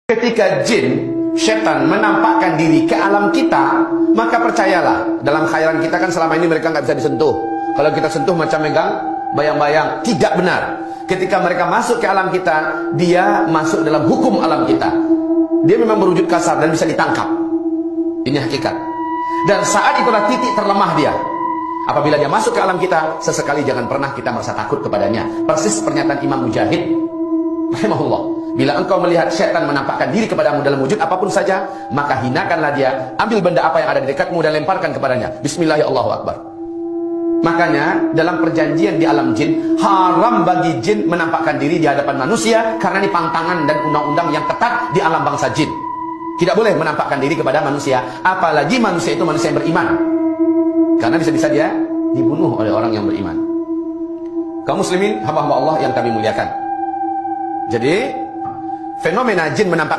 Ketika jin, setan menampakkan diri ke alam kita, maka percayalah, dalam khayalan kita kan selama ini mereka nggak bisa disentuh. Kalau kita sentuh macam megang bayang-bayang, tidak benar. Ketika mereka masuk ke alam kita, dia masuk dalam hukum alam kita. Dia memang berwujud kasar dan bisa ditangkap. Ini hakikat. Dan saat itulah titik terlemah dia. Apabila dia masuk ke alam kita, sesekali jangan pernah kita merasa takut kepadanya. Persis pernyataan Imam Mujahid rahimahullah. Bila engkau melihat syaitan menampakkan diri kepadamu dalam wujud apapun saja, maka hinakanlah dia, ambil benda apa yang ada di dekatmu dan lemparkan kepadanya. Bismillahirrahmanirrahim. Makanya dalam perjanjian di alam jin, haram bagi jin menampakkan diri di hadapan manusia, karena ini pantangan dan undang-undang yang ketat di alam bangsa jin. Tidak boleh menampakkan diri kepada manusia, apalagi manusia itu manusia yang beriman, karena bisa-bisa dia dibunuh oleh orang yang beriman. Kaum muslimin, hamba-hamba Allah yang kami muliakan, jadi fenomena jin menampakkan